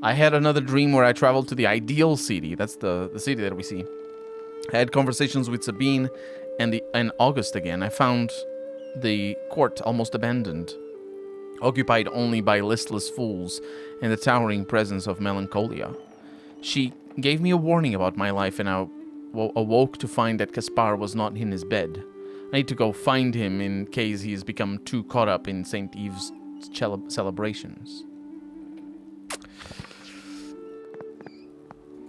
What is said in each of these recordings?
I had another dream where I traveled to the ideal city. That's the city that we see. I had conversations with Sabine and August again. I found the court almost abandoned, occupied only by listless fools and the towering presence of melancholia. She gave me a warning about my life, and I awoke to find that Caspar was not in his bed. I need to go find him in case he's become too caught up in St. Eve's celebrations.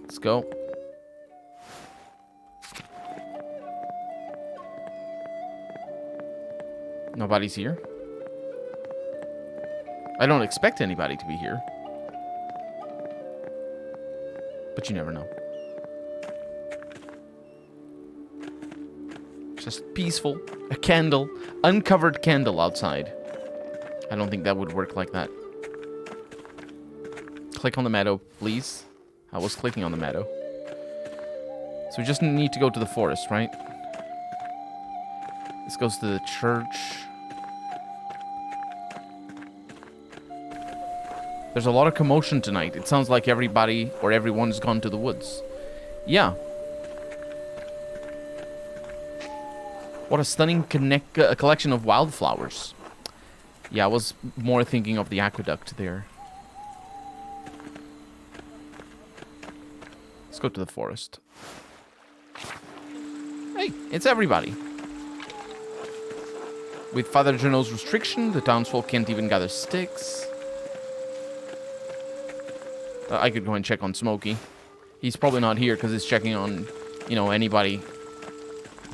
Let's go. Nobody's here. I don't expect anybody to be here. But you never know. Just peaceful. A candle. Uncovered candle outside. I don't think that would work like that. Click on the meadow, please. I was clicking on the meadow. So we just need to go to the forest, right? This goes to the church. There's a lot of commotion tonight. It sounds like everybody or everyone's gone to the woods. Yeah. What a stunning collection of wildflowers. Yeah, I was more thinking of the aqueduct there. Let's go to the forest. Hey, it's everybody. With Father Geno's restriction, the townsfolk can't even gather sticks. I could go and check on Smokey. He's probably not here because he's checking on, you know, anybody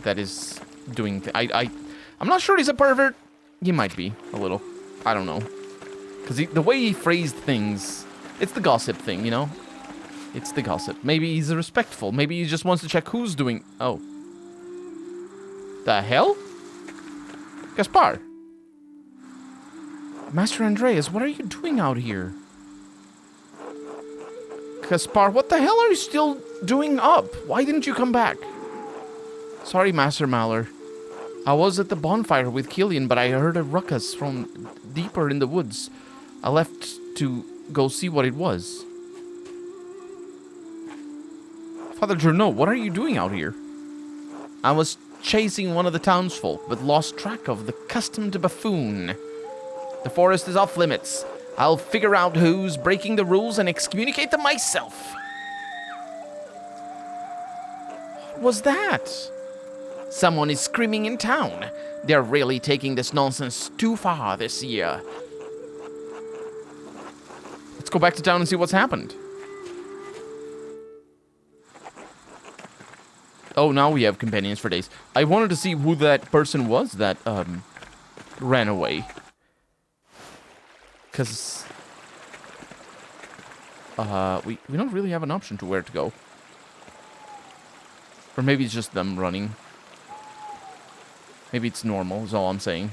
that is doing... I'm not sure he's a pervert. He might be, a little. I don't know. Because the way he phrased things, it's the gossip thing, you know? It's the gossip. Maybe he's respectful. Maybe he just wants to check who's doing... Oh. The hell? Caspar. Master Andreas, what are you doing out here? Caspar, what the hell are you still doing up? Why didn't you come back? Sorry, Master Maller. I was at the bonfire with Killian, but I heard a ruckus from deeper in the woods. I left to go see what it was. Father Journo, what are you doing out here? I was chasing one of the townsfolk, but lost track of the customed buffoon. The forest is off limits. I'll figure out who's breaking the rules and excommunicate them myself. What was that? Someone is screaming in town. They're really taking this nonsense too far this year. Let's go back to town and see what's happened. Oh, now we have companions for days. I wanted to see who that person was that, ran away. Because, we don't really have an option to where to go. Or maybe it's just them running. Maybe it's normal, is all I'm saying.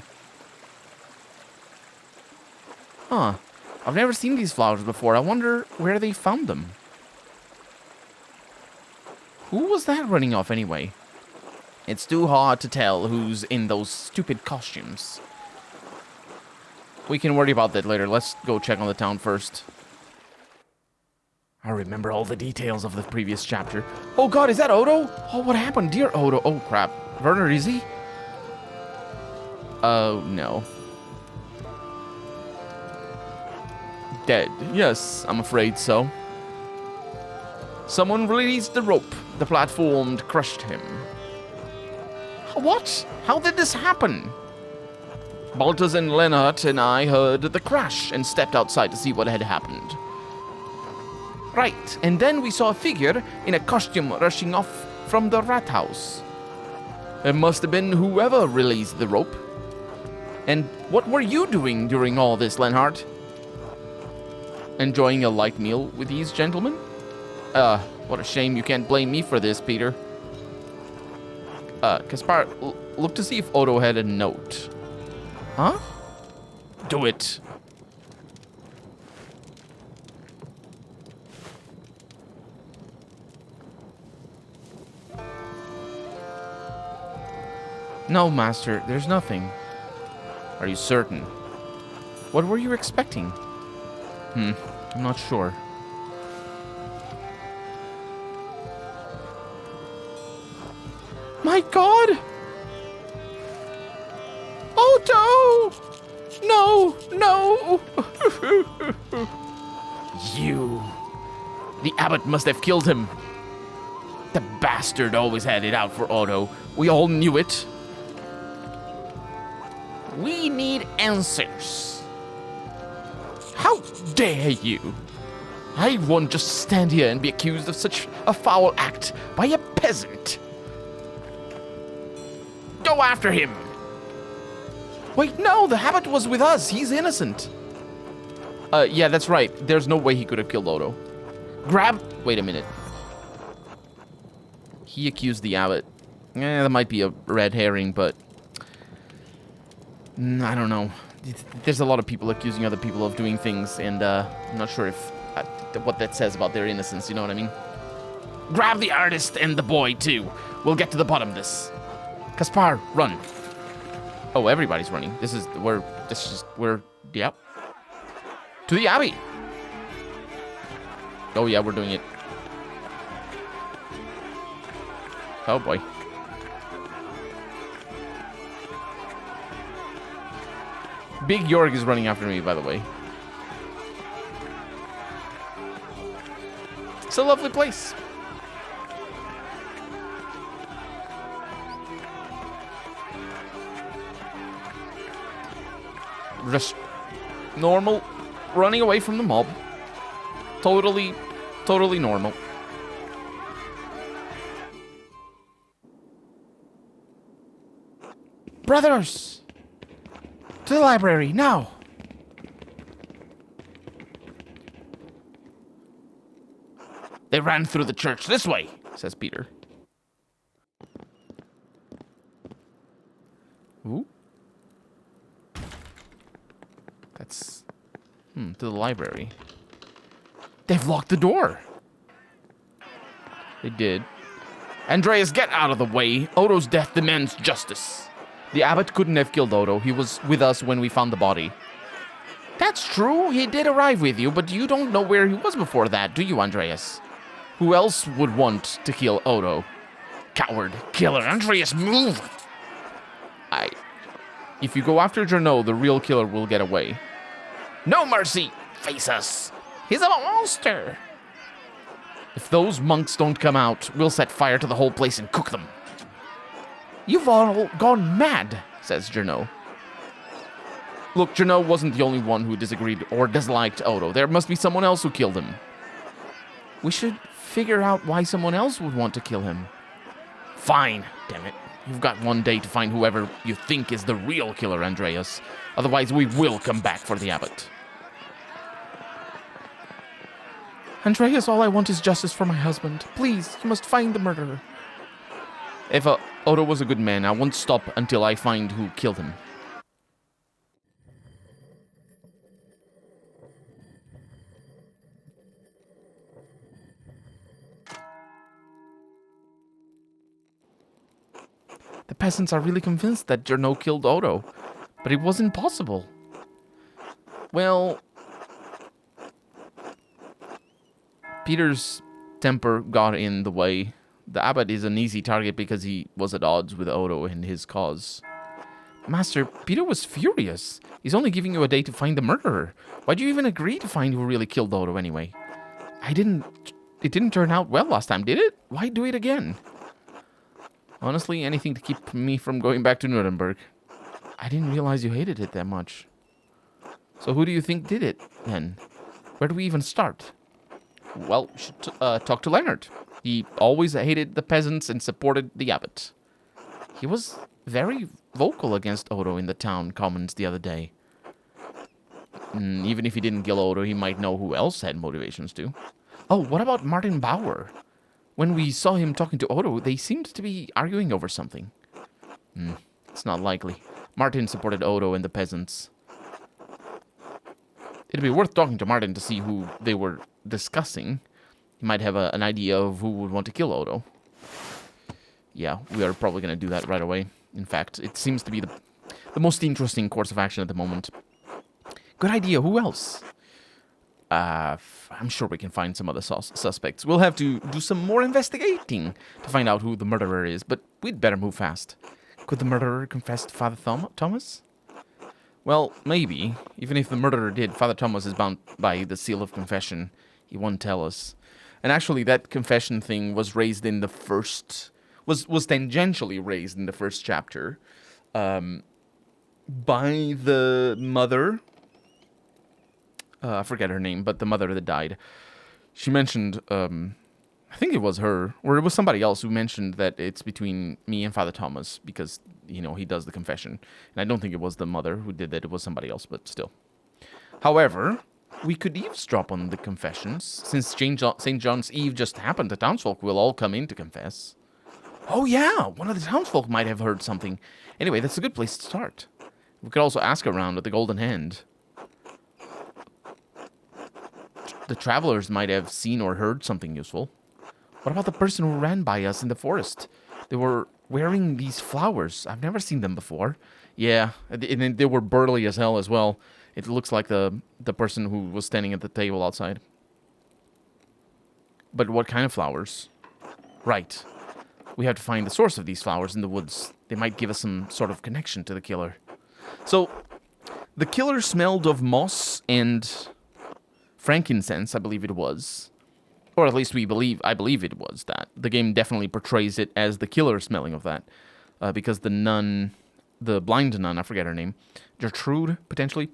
Huh. I've never seen these flowers before. I wonder where they found them. Who was that running off anyway? It's too hard to tell who's in those stupid costumes. We can worry about that later. Let's go check on the town first. I remember all the details of the previous chapter. Oh god, is that Odo? Oh, what happened? Dear Odo. Oh, crap. Werner, is he? Oh, no. Dead. Yes, I'm afraid so. Someone released the rope. The platform crushed him. What? How did this happen? Baltus and Lennart and I heard the crash and stepped outside to see what had happened. Right, and then we saw a figure in a costume rushing off from the rat house. It must have been whoever released the rope. And what were you doing during all this, Lennart? Enjoying a light meal with these gentlemen? What a shame you can't blame me for this, Peter. Caspar, look to see if Odo had a note. Huh? Do it. No, Master, there's nothing. Are you certain? What were you expecting? I'm not sure. My God! Odo! No! No! You... The abbot must have killed him. The bastard always had it out for Odo. We all knew it. We need answers. How dare you? I won't just stand here and be accused of such a foul act by a peasant. Go after him. Wait, no, the abbot was with us. He's innocent. Yeah, that's right. There's no way he could have killed Odo. Wait a minute. He accused the abbot. That might be a red herring, but... I don't know. There's a lot of people accusing other people of doing things, and I'm not sure if what that says about their innocence, you know what I mean? Grab the artist and the boy, too. We'll get to the bottom of this. Caspar, run. Oh, everybody's running. Yep. To the abbey. Oh, yeah, we're doing it. Oh, boy. Big York is running after me, by the way. It's a lovely place. Just normal, running away from the mob. Totally normal. Brothers! To the library, now! They ran through the church this way, says Peter. Ooh. That's... to the library. They've locked the door. They did. Andreas, get out of the way. Odo's death demands justice. The abbot couldn't have killed Odo. He was with us when we found the body. That's true. He did arrive with you, but you don't know where he was before that, do you, Andreas? Who else would want to kill Odo? Coward, killer, Andreas, move! If you go after Journo, the real killer will get away. No mercy! Face us! He's a monster! If those monks don't come out, we'll set fire to the whole place and cook them. You've all gone mad, says Journo. Look, Journo wasn't the only one who disagreed or disliked Odo. There must be someone else who killed him. We should figure out why someone else would want to kill him. Fine, damn it. You've got one day to find whoever you think is the real killer, Andreas. Otherwise, we will come back for the abbot. Andreas, all I want is justice for my husband. Please, you must find the murderer. If Odo was a good man, I won't stop until I find who killed him. The peasants are really convinced that Journo killed Odo, but it wasn't possible. Well, Peter's temper got in the way. The abbot is an easy target because he was at odds with Odo and his cause. Master, Peter was furious. He's only giving you a day to find the murderer. Why'd you even agree to find who really killed Odo anyway? It didn't turn out well last time, did it? Why do it again? Honestly, anything to keep me from going back to Nuremberg. I didn't realize you hated it that much. So who do you think did it, then? Where do we even start? Well, we should talk to Leonard. He always hated the peasants and supported the abbot. He was very vocal against Odo in the town commons the other day. Even if he didn't kill Odo, he might know who else had motivations to. Oh, what about Martin Bauer? When we saw him talking to Odo, they seemed to be arguing over something. It's not likely. Martin supported Odo and the peasants. It'd be worth talking to Martin to see who they were discussing. He might have an idea of who would want to kill Odo. Yeah, we are probably going to do that right away. In fact, it seems to be the most interesting course of action at the moment. Good idea. Who else? I'm sure we can find some other suspects. We'll have to do some more investigating to find out who the murderer is, but we'd better move fast. Could the murderer confess to Father Thomas? Well, maybe. Even if the murderer did, Father Thomas is bound by the seal of confession. He won't tell us. And actually, that confession thing was raised in the first... was tangentially raised in the first chapter. By the mother... I forget her name, but the mother that died. She mentioned... I think it was her, or it was somebody else who mentioned that it's between me and Father Thomas because, you know, he does the confession. And I don't think it was the mother who did that. It was somebody else, but still. However, we could eavesdrop on the confessions. Since St. John's Eve just happened, the townsfolk will all come in to confess. Oh, yeah, one of the townsfolk might have heard something. Anyway, that's a good place to start. We could also ask around at the Golden Hand. The travelers might have seen or heard something useful. What about the person who ran by us in the forest? They were wearing these flowers. I've never seen them before. Yeah, and they were burly as hell as well. It looks like the person who was standing at the table outside. But what kind of flowers? Right. We have to find the source of these flowers in the woods. They might give us some sort of connection to the killer. So, the killer smelled of moss and frankincense, I believe it was. Or at least I believe it was that. The game definitely portrays it as the killer smelling of that. Because the nun, the blind nun, I forget her name. Gertrude, potentially.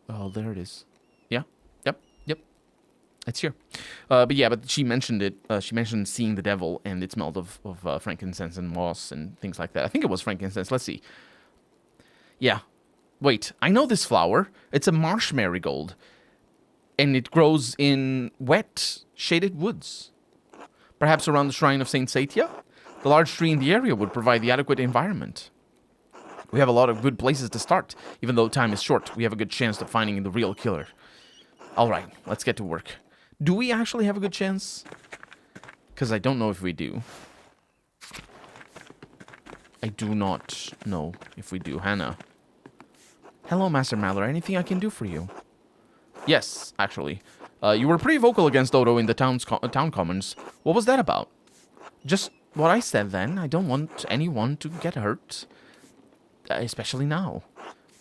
Oh, there it is. Yeah, yep. It's here. But she mentioned it. She mentioned seeing the devil, and it smelled of frankincense and moss and things like that. I think it was frankincense. Let's see. Yeah. Wait, I know this flower. It's a marsh marigold. And it grows in wet, shaded woods. Perhaps around the shrine of Saint Satia? The large tree in the area would provide the adequate environment. We have a lot of good places to start. Even though time is short, we have a good chance of finding the real killer. Alright, let's get to work. Do we actually have a good chance? Because I don't know if we do. I do not know if we do. Hannah. Hello, Master Mallory. Anything I can do for you? Yes, actually. You were pretty vocal against Odo in the town commons. What was that about? Just what I said then. I don't want anyone to get hurt. Especially now.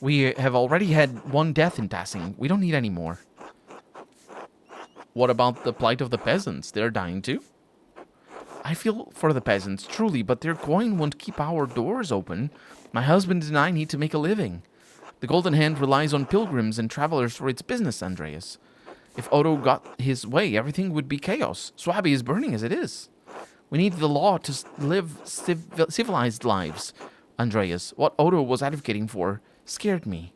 We have already had one death in passing. We don't need any more. What about the plight of the peasants? They're dying too? I feel for the peasants, truly, but their coin won't keep our doors open. My husband and I need to make a living. The Golden Hand relies on pilgrims and travelers for its business, Andreas. If Odo got his way, everything would be chaos. Swabby is burning as it is. We need the law to live civilized lives, Andreas. What Odo was advocating for scared me.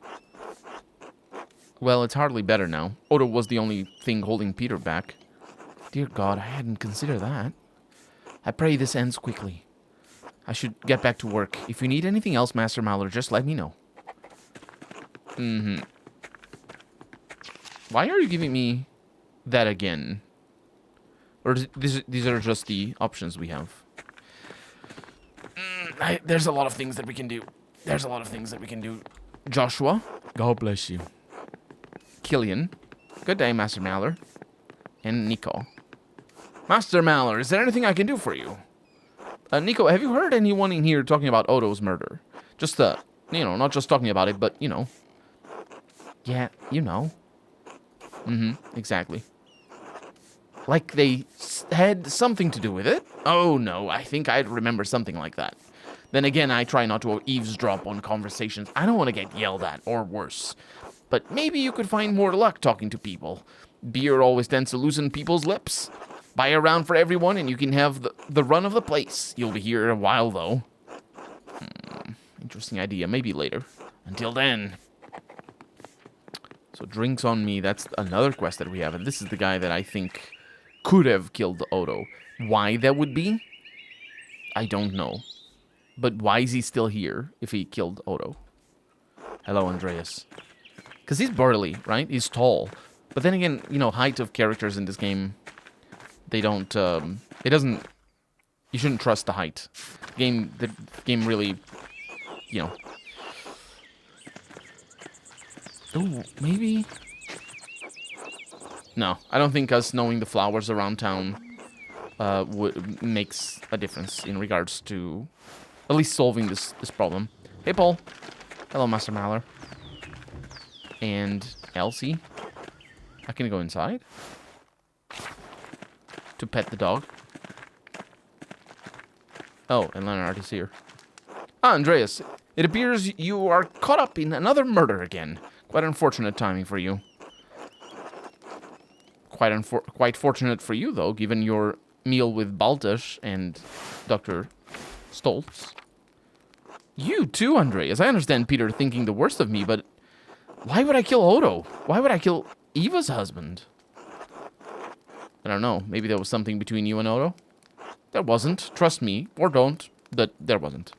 Well, it's hardly better now. Odo was the only thing holding Peter back. Dear God, I hadn't considered that. I pray this ends quickly. I should get back to work. If you need anything else, Master Mallory, just let me know. Why are you giving me that again? Or these are just the options we have? There's a lot of things that we can do. Joshua, God bless you. Killian, good day, Master Mallory. And Nico. Master Mallory, is there anything I can do for you? Nico, have you heard anyone in here talking about Odo's murder? Just, not just talking about it, but, Yeah, exactly. Like they had something to do with it? Oh, no, I think I'd remember something like that. Then again, I try not to eavesdrop on conversations. I don't want to get yelled at, or worse. But maybe you could find more luck talking to people. Beer always tends to loosen people's lips. Buy a round for everyone, and you can have the run of the place. You'll be here a while, though. Interesting idea. Maybe later. Until then... So drinks on me, that's another quest that we have. And this is the guy that I think could have killed Odo. Why that would be, I don't know. But why is he still here if he killed Odo? Hello, Andreas. Because he's burly, right? He's tall. But then again, height of characters in this game, they don't, it doesn't, you shouldn't trust the height. The game really, Oh, maybe No, I don't think us knowing the flowers around town makes a difference in regards to at least solving this problem. Hey, Paul. Hello, Master Maller. And Elsie. I can go inside to pet the dog. Oh, and Leonard is here. Ah, Andreas. It appears you are caught up in another murder again. Quite unfortunate timing for you. Quite fortunate for you, though, given your meal with Baltash and Dr. Stoltz. You too, Andreas. I understand Peter thinking the worst of me, but why would I kill Odo? Why would I kill Eva's husband? I don't know. Maybe there was something between you and Odo? There wasn't. Trust me, or don't, that there wasn't.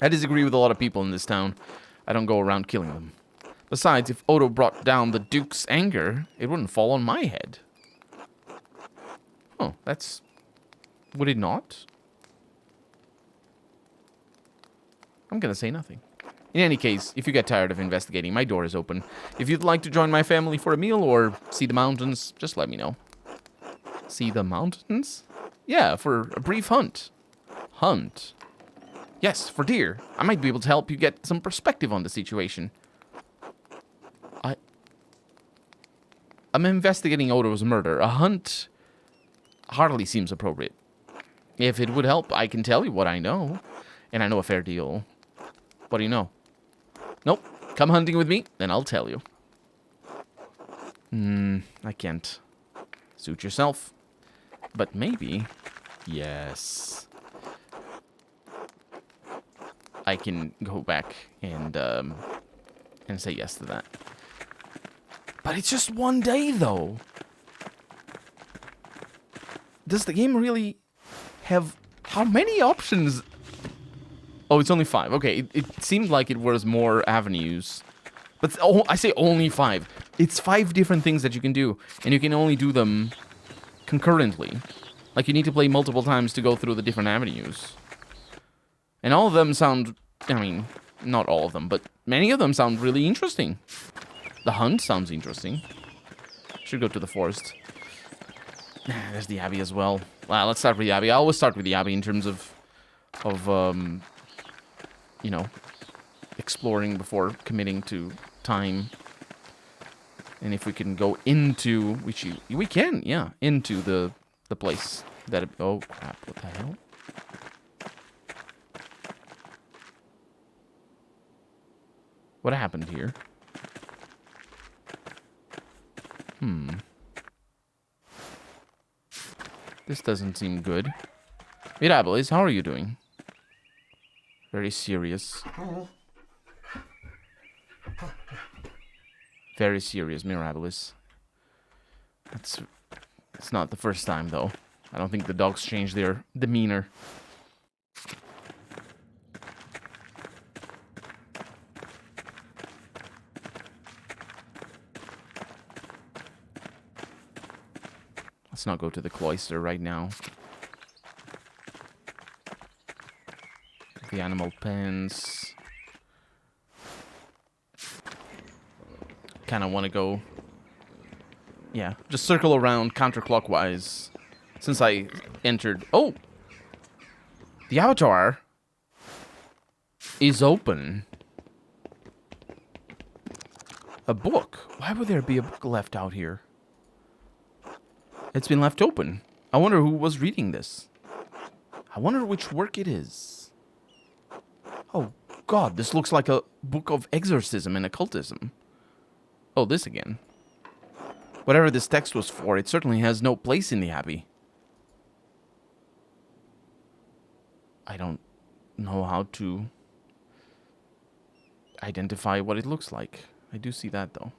I disagree with a lot of people in this town. I don't go around killing them. Besides, if Odo brought down the Duke's anger, it wouldn't fall on my head. Oh, that's... Would it not? I'm gonna say nothing. In any case, if you get tired of investigating, my door is open. If you'd like to join my family for a meal or see the mountains, just let me know. See the mountains? Yeah, for a brief hunt. Hunt? Yes, for deer. I might be able to help you get some perspective on the situation. I'm investigating Odo's murder. A hunt hardly seems appropriate. If it would help, I can tell you what I know. And I know a fair deal. What do you know? Nope. Come hunting with me, then I'll tell you. I can't. Suit yourself. But maybe... Yes. I can go back and say yes to that. But it's just one day, though. Does the game really have... How many options? Oh, it's only 5. Okay, it seemed like it was more avenues. But I say only 5. It's 5 different things that you can do. And you can only do them concurrently. Like, you need to play multiple times to go through the different avenues. And all of them sound... I mean, not all of them, but many of them sound really interesting. The hunt sounds interesting. Should go to the forest. There's the Abbey as well. Well, let's start with the Abbey. I always start with the Abbey in terms of you know, exploring before committing to time. And if we can go into, which we can, yeah, into the place that, oh crap, what the hell? What happened here? This doesn't seem good. Mirabilis, how are you doing? Very serious. Very serious, Mirabilis. It's not the first time, though. I don't think the dogs changed their demeanor. Let's not go to the cloister right now. The animal pens. Kind of want to go... Yeah, just circle around counterclockwise. Since I entered... Oh! The avatar is open. A book? Why would there be a book left out here? It's been left open. I wonder who was reading this. I wonder which work it is. Oh, God, this looks like a book of exorcism and occultism. Oh, this again. Whatever this text was for, it certainly has no place in the Abbey. I don't know how to identify what it looks like. I do see that, though.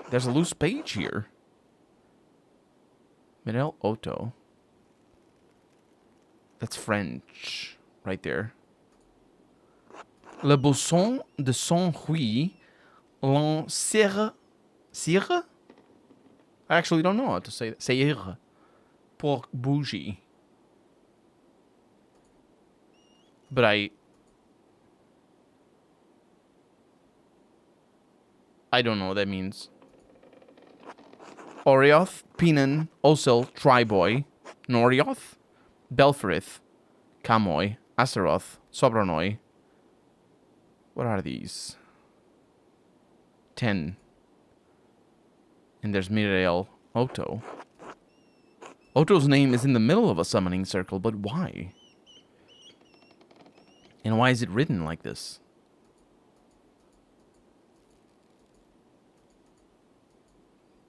There's a loose page here. Mirel Otto. That's French, right there. Le bousson de son Huy, l'on sire. Sire? I actually don't know how to say that. Sire. Pour bougie. But I don't know what that means. Orioth, Pinan, Osel, Triboy, Norioth, Belferith, Kamoy, Azeroth, Sobranoi. What are these? 10. And there's Mirael Otto. Otto's name is in the middle of a summoning circle, but why? And why is it written like this?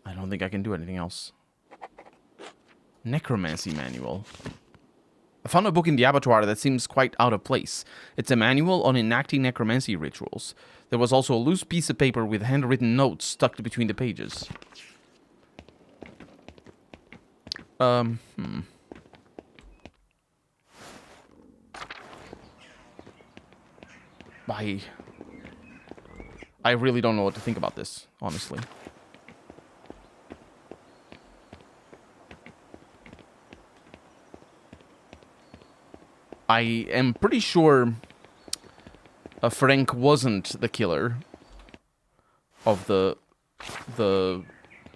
I don't think I can do anything else. Necromancy manual. I found a book in the abattoir that seems quite out of place. It's a manual on enacting necromancy rituals. There was also a loose piece of paper with handwritten notes stuck between the pages. I really don't know what to think about this, honestly. I am pretty sure Frank wasn't the killer of the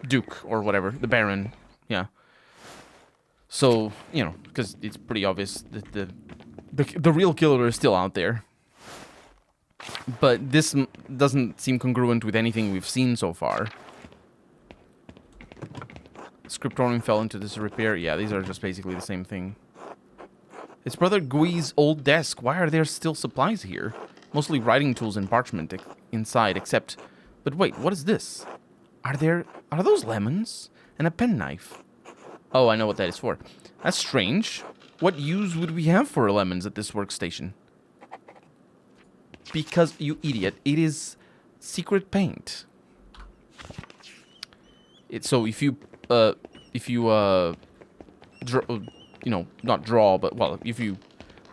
Duke or whatever, the Baron. Yeah. So, you know, because it's pretty obvious that the real killer is still out there. But this doesn't seem congruent with anything we've seen so far. Scriptorium fell into disrepair. Yeah, these are just basically the same thing. His brother Gui's old desk. Why are there still supplies here? Mostly writing tools and parchment inside, except... But wait, what is this? Are those lemons? And a penknife? Oh, I know what that is for. That's strange. What use would we have for lemons at this workstation? Because, you idiot, it is secret paint. So if you not draw, but, well, if you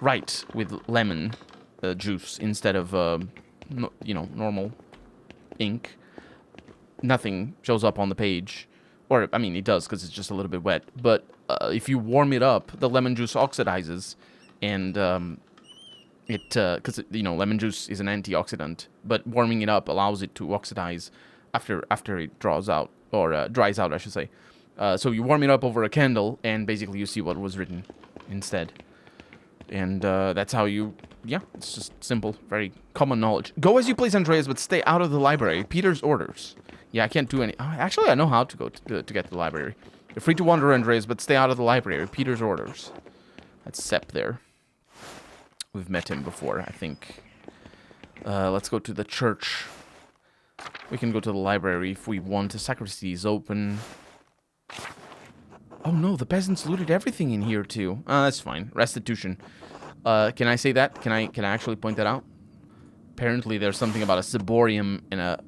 write with lemon juice instead of, normal ink, nothing shows up on the page. Or, I mean, it does because it's just a little bit wet. But if you warm it up, the lemon juice oxidizes, and because lemon juice is an antioxidant, but warming it up allows it to oxidize after it dries out, I should say. So you warm it up over a candle, and basically you see what was written instead. And that's how you... Yeah, it's just simple, very common knowledge. Go as you please, Andreas, but stay out of the library. Peter's orders. Yeah, I can't do any... Actually, I know how to go to get to the library. You're free to wander, Andreas, but stay out of the library. Peter's orders. That's Sepp there. We've met him before, I think. Let's go to the church. We can go to the library if we want. The sacristy is open. Oh no, the peasants looted everything in here too. That's fine. Restitution. Can I say that? Can I actually point that out? Apparently there's something about a ciborium in a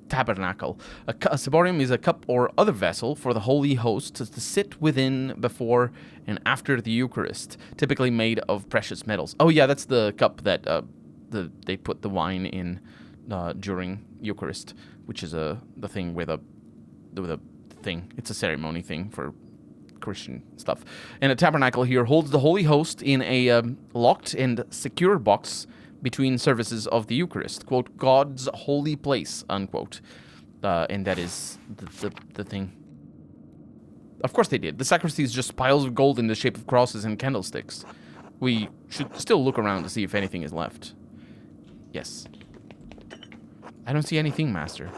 tabernacle. A ciborium is a cup or other vessel for the holy host to sit within before and after the Eucharist, typically made of precious metals. Oh yeah, that's the cup that they put the wine in during Eucharist, which is the thing with the thing. It's a ceremony thing for Christian stuff. And a tabernacle here holds the holy host in a locked and secure box between services of the Eucharist, quote, God's holy place, unquote. And that is the thing. Of course they did. The sacristy is just piles of gold in the shape of crosses and candlesticks. We should still look around to see if anything is left. Yes. I don't see anything, Master.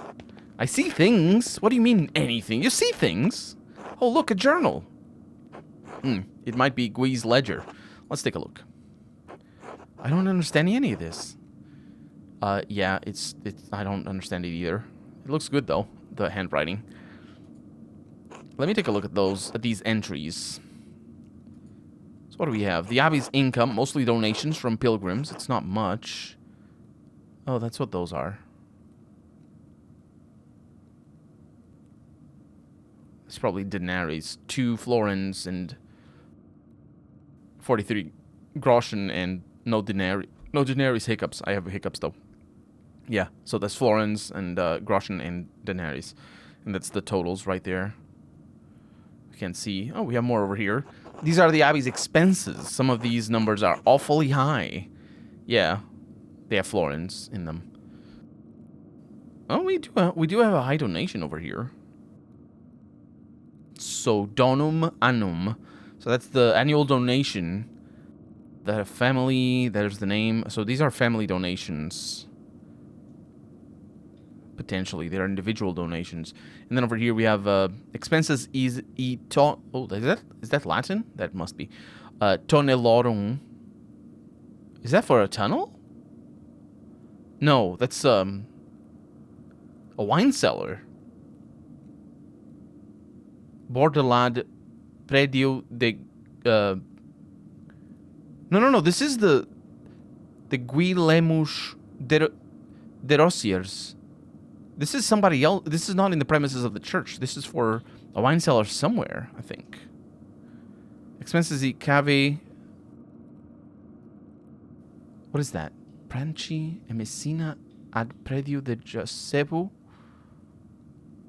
I see things. What do you mean, anything? You see things. Oh, look, a journal. It might be Gui's ledger. Let's take a look. I don't understand any of this. Yeah, it's I don't understand it either. It looks good though, the handwriting. Let me take a look at these entries. So what do we have? The Abbey's income, mostly donations from pilgrims. It's not much. Oh, that's what those are. It's probably denaries. 2 florins and 43 groschen and no denaries hiccups. I have hiccups though. Yeah, so that's florins and groschen and denaries. And that's the totals right there. We can see. Oh, we have more over here. These are the Abbey's expenses. Some of these numbers are awfully high. Yeah, they have florins in them. Oh, we do have a high donation over here. So donum annum. So that's the annual donation. The family, there's the name. So these are family donations. Potentially, they're individual donations. And then over here we have expenses is oh, is that Latin? That must be. Tonnelorum. Is that for a tunnel? No, that's a wine cellar. Bordelade Predio de No, this is the Guillemus de Rosiers. This is somebody else. This is not in the premises of the church. This is for a wine cellar somewhere, I think. Expenses e cave. What is that? Pranci e Messina ad predio de Giuseppe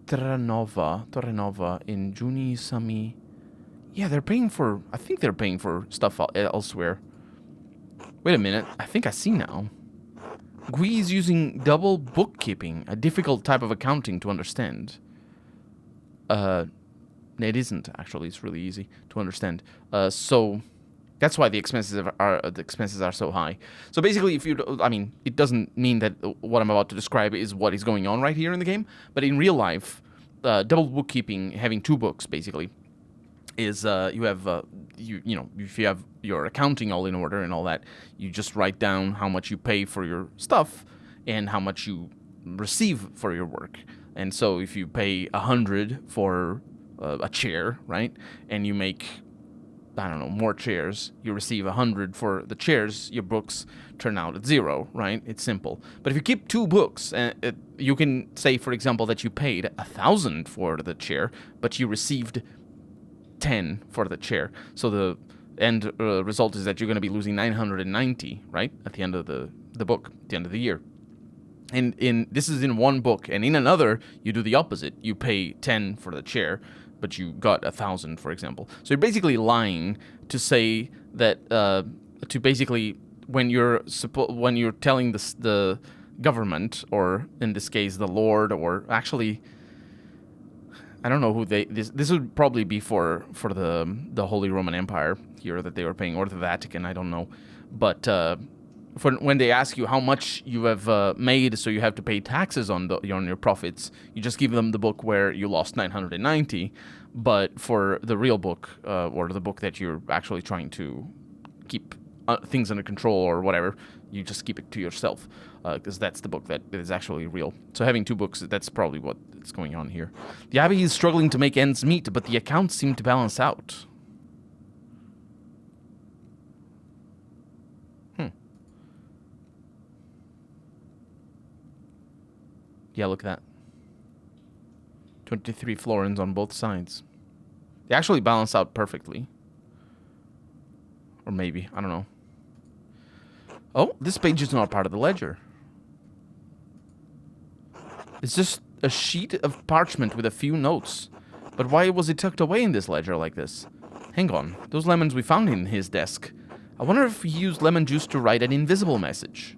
Torrenova in Juni Sami. Yeah, they're paying for... I think they're paying for stuff elsewhere. Wait a minute. I think I see now. Gui is using double bookkeeping, a difficult type of accounting to understand. It isn't, actually. It's really easy to understand. So that's why the expenses are so high. So basically, it doesn't mean that what I'm about to describe is what is going on right here in the game, but in real life, double bookkeeping, having two books, basically, is you have if you have your accounting all in order and all that, you just write down how much you pay for your stuff and how much you receive for your work. And so if you pay 100 for a chair, right, and you make, I don't know, more chairs, you receive 100 for the chairs, your books turn out at 0, right? It's simple. But if you keep two books, you can say, for example, that you paid 1,000 for the chair, but you received 10 for the chair. So the end result is that you're going to be losing 990, right, at the end of the book, at the end of the year. And this is in one book, and in another, you do the opposite. You pay 10 for the chair, but you got 1,000, for example. So you're basically lying to say that to basically when you're telling the government, or in this case the Lord, or actually I don't know who this would probably be for the Holy Roman Empire here that they were paying, or the Vatican, I don't know, but when they ask you how much you have made, so you have to pay taxes on your profits, you just give them the book where you lost 990. But for the real book, or the book that you're actually trying to keep things under control or whatever, you just keep it to yourself, because that's the book that is actually real. So having two books, that's probably what's going on here. The Abbey is struggling to make ends meet, but the accounts seem to balance out. Yeah, look at that. 23 florins on both sides. They actually balance out perfectly. Or maybe, I don't know. Oh, this page is not part of the ledger. It's just a sheet of parchment with a few notes. But why was it tucked away in this ledger like this? Hang on, those lemons we found in his desk. I wonder if he used lemon juice to write an invisible message.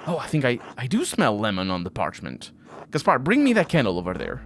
Oh, I think I do smell lemon on the parchment. Caspar, bring me that candle over there.